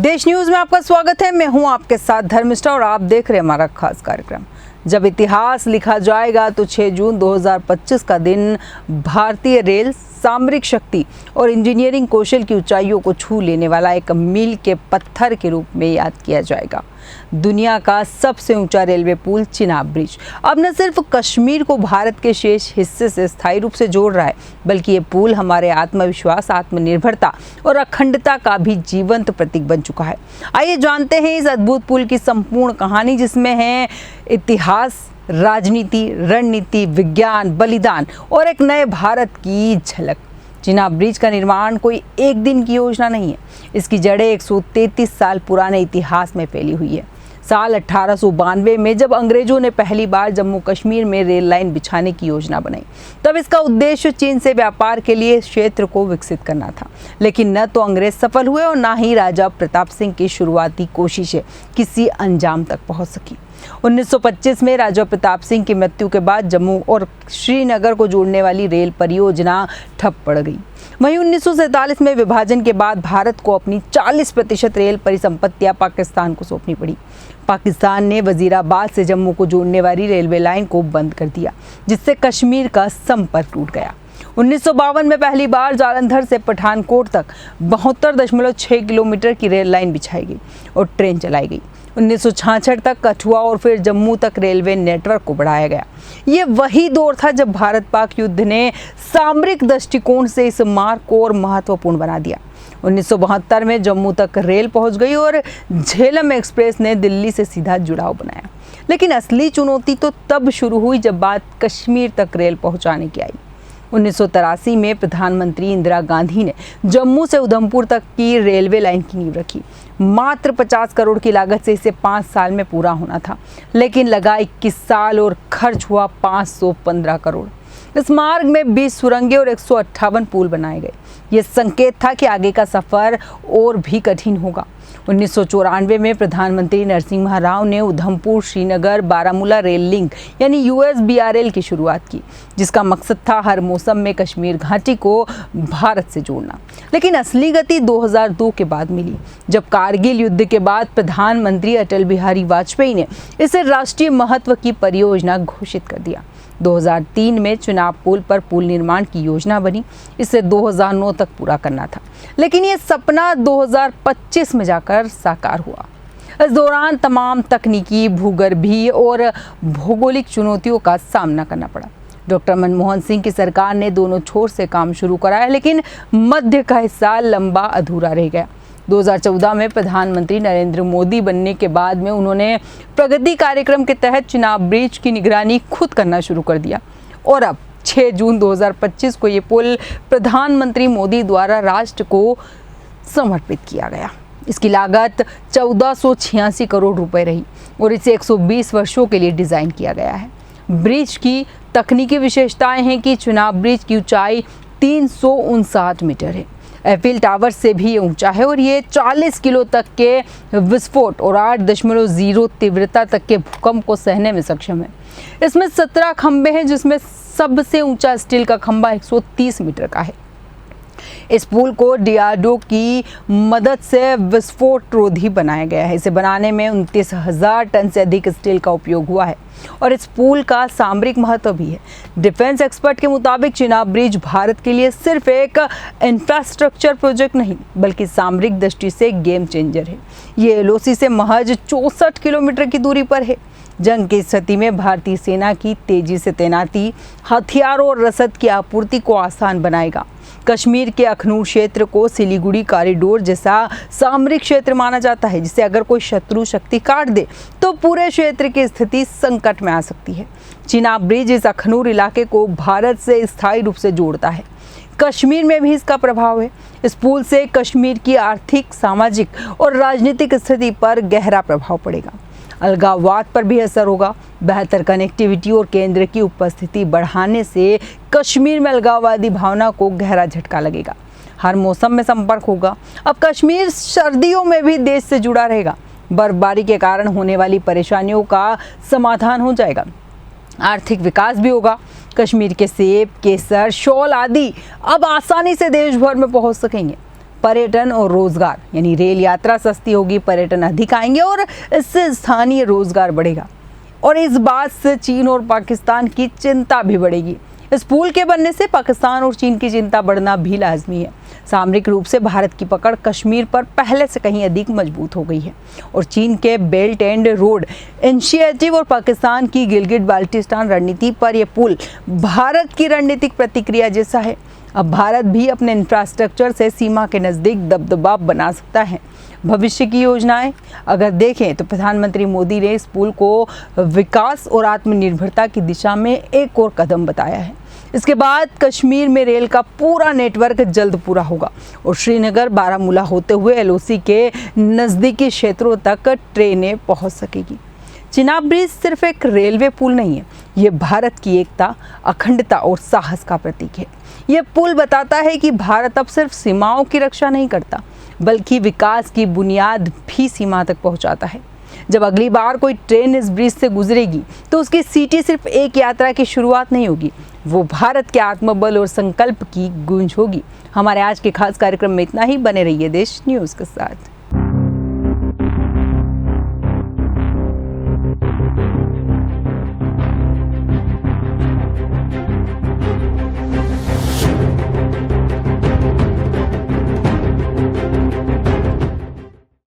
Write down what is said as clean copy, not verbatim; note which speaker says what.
Speaker 1: देश न्यूज में आपका स्वागत है। मैं हूं आपके साथ धर्मिष्ठा और आप देख रहे हैं हमारा खास कार्यक्रम। जब इतिहास लिखा जाएगा तो 6 जून 2025 का दिन भारतीय रेल सामरिक शक्ति और इंजीनियरिंग कौशल की ऊंचाइयों को छू लेने वाला एक मील के पत्थर के रूप में याद किया जाएगा। दुनिया का सबसे ऊंचा रेलवे पुल चिनाब ब्रिज अब न सिर्फ कश्मीर को भारत के शेष हिस्से से स्थायी रूप से जोड़ रहा है, बल्कि ये पुल हमारे आत्मविश्वास, आत्मनिर्भरता और अखंडता का भी जीवंत प्रतीक बन चुका है। आइए जानते हैं इस अद्भुत पुल की संपूर्ण कहानी, जिसमें है इतिहास, राजनीति, रणनीति, विज्ञान, बलिदान और एक नए भारत की झलक। चिनाब ब्रिज का निर्माण कोई एक दिन की योजना नहीं है। इसकी जड़ें 133 साल पुराने इतिहास में फैली हुई है। साल 1892 में जब अंग्रेजों ने पहली बार जम्मू कश्मीर में रेल लाइन बिछाने की योजना बनाई, तब इसका उद्देश्य चीन से व्यापार के लिए क्षेत्र को विकसित करना था। लेकिन न तो अंग्रेज सफल हुए और न ही राजा प्रताप सिंह की शुरुआती कोशिशें किसी अंजाम तक पहुंच सकी। 1925 में राजा प्रताप सिंह की मृत्यु के बाद जम्मू और श्रीनगर को जोड़ने वाली रेल परियोजना ठप पड़ गई। वहीं 1947 में विभाजन के बाद भारत को अपनी 40% रेल परिसंपत्तियां पाकिस्तान को सौंपनी पड़ी। पाकिस्तान ने वजीराबाद से जम्मू को जोड़ने वाली रेलवे लाइन को बंद कर दिया, जिससे कश्मीर का संपर्क टूट गया। 1952 में पहली बार जालंधर से पठानकोट तक 72.6 किलोमीटर की रेल लाइन बिछाई गई और ट्रेन चलाई गई। 1966 तक कठुआ और फिर जम्मू तक रेलवे नेटवर्क को बढ़ाया गया। ये वही दौर था जब भारत पाक युद्ध ने सामरिक दृष्टिकोण से इस मार्ग को और महत्वपूर्ण बना दिया। 1972 में जम्मू तक रेल पहुंच गई और झेलम एक्सप्रेस ने दिल्ली से सीधा जुड़ाव बनाया। लेकिन असली चुनौती तो तब शुरू हुई जब बात कश्मीर तक रेल पहुंचाने की आई। 1983 में प्रधानमंत्री इंदिरा गांधी ने जम्मू से उधमपुर तक की रेलवे लाइन की नींव रखी। मात्र 50 करोड़ की लागत से इसे 5 साल में पूरा होना था, लेकिन लगा 21 साल और खर्च हुआ 515 करोड़। इस मार्ग में 20 सुरंगें और 158 पुल बनाए गए। ये संकेत था कि आगे का सफर और भी कठिन होगा। 1994 में प्रधानमंत्री नरसिम्हा राव ने उधमपुर श्रीनगर बारामूला रेल लिंक यानी USBRL की शुरुआत की, जिसका मकसद था हर मौसम में कश्मीर घाटी को भारत से जोड़ना। लेकिन असली गति 2002 के बाद मिली, जब कारगिल युद्ध के बाद प्रधानमंत्री अटल बिहारी वाजपेयी ने इसे राष्ट्रीय महत्व की परियोजना घोषित कर दिया। 2003 में चिनाब पुल पर पुल निर्माण की योजना बनी। इसे 2009 तक पूरा करना था, लेकिन ये सपना 2025 में जाकर साकार हुआ। इस दौरान तमाम तकनीकी, भूगर्भीय और भौगोलिक चुनौतियों का सामना करना पड़ा। डॉक्टर मनमोहन सिंह की सरकार ने दोनों छोर से काम शुरू कराया, लेकिन मध्य का हिस्सा लंबा अधूरा रह गया। 2014 में प्रधानमंत्री नरेंद्र मोदी बनने के बाद में उन्होंने प्रगति कार्यक्रम के तहत चिनाब ब्रिज की निगरानी खुद करना शुरू कर दिया और अब 6 जून 2025 को ये पुल प्रधानमंत्री मोदी द्वारा राष्ट्र को समर्पित किया गया। इसकी लागत 1486 करोड़ रुपए रही और इसे 120 वर्षों के लिए डिजाइन किया गया है। ब्रिज की तकनीकी विशेषताएं हैं कि चिनाब ब्रिज की ऊंचाई 359 मीटर है। एफिल टावर से भी ऊंचा है और ये 40 किलो तक के विस्फोट और 8.0 तीव्रता तक के भूकंप को सहने में सक्षम है। इसमें 17 खंभे हैं, जिसमें सबसे ऊंचा स्टील का खंभा 130 मीटर का है। इस पुल को DRDO की मदद से विस्फोट रोधी बनाया गया है। इसे बनाने में 29,000 टन से अधिक स्टील का उपयोग हुआ है और इस पुल का सामरिक महत्व भी है। डिफेंस एक्सपर्ट के मुताबिक चिनाब ब्रिज भारत के लिए सिर्फ एक इंफ्रास्ट्रक्चर प्रोजेक्ट नहीं, बल्कि सामरिक दृष्टि से गेम चेंजर है। ये LOC से महज 64 किलोमीटर की दूरी पर है। जंग की स्थिति में भारतीय सेना की तेजी से तैनाती हथियारों और रसद की आपूर्ति को आसान बनाएगा। कश्मीर के अखनूर क्षेत्र को सिलीगुड़ी कॉरिडोर जैसा सामरिक क्षेत्र माना जाता है, जिसे अगर कोई शत्रु शक्ति काट दे तो पूरे क्षेत्र की स्थिति संकट में आ सकती है। चिनाब ब्रिज इस अखनूर इलाके को भारत से स्थायी रूप से जोड़ता है। कश्मीर में भी इसका प्रभाव है। इस पुल से कश्मीर की आर्थिक, सामाजिक और राजनीतिक स्थिति पर गहरा प्रभाव पड़ेगा। अलगाववाद पर भी असर होगा। बेहतर कनेक्टिविटी और केंद्र की उपस्थिति बढ़ाने से कश्मीर में अलगाववादी भावना को गहरा झटका लगेगा। हर मौसम में संपर्क होगा। अब कश्मीर सर्दियों में भी देश से जुड़ा रहेगा। बर्फबारी के कारण होने वाली परेशानियों का समाधान हो जाएगा। आर्थिक विकास भी होगा। कश्मीर के सेब, केसर, शॉल आदि अब आसानी से देश भर में पहुंच सकेंगे। पर्यटन और रोजगार, यानी रेल यात्रा सस्ती होगी, पर्यटन अधिक आएंगे और इससे स्थानीय रोजगार बढ़ेगा। और इस बात से चीन और पाकिस्तान की चिंता भी बढ़ेगी। इस पुल के बनने से पाकिस्तान और चीन की चिंता बढ़ना भी लाजमी है। सामरिक रूप से भारत की पकड़ कश्मीर पर पहले से कहीं अधिक मजबूत हो गई है और चीन के बेल्ट एंड रोड इनिशिएटिव और पाकिस्तान की गिलगिट बाल्टिस्तान रणनीति पर यह पुल भारत की रणनीतिक प्रतिक्रिया जैसा है। अब भारत भी अपने इंफ्रास्ट्रक्चर से सीमा के नज़दीक दबदबा बना सकता है। भविष्य की योजनाएं अगर देखें तो प्रधानमंत्री मोदी ने इस पुल को विकास और आत्मनिर्भरता की दिशा में एक और कदम बताया है। इसके बाद कश्मीर में रेल का पूरा नेटवर्क जल्द पूरा होगा और श्रीनगर बारामूला होते हुए एलओसी के नज़दीकी क्षेत्रों तक ट्रेनें पहुंच सकेगी। चिनाब ब्रिज सिर्फ एक रेलवे पुल नहीं है, ये भारत की एकता, अखंडता और साहस का प्रतीक है। ये पुल बताता है कि भारत अब सिर्फ सीमाओं की रक्षा नहीं करता, बल्कि विकास की बुनियाद भी सीमा तक पहुंचाता है। जब अगली बार कोई ट्रेन इस ब्रिज से गुजरेगी तो उसकी सीटी सिर्फ एक यात्रा की शुरुआत नहीं होगी, वो भारत के आत्मबल और संकल्प की गूंज होगी। हमारे आज के खास कार्यक्रम में इतना ही। बने रहिए देश न्यूज़ के साथ।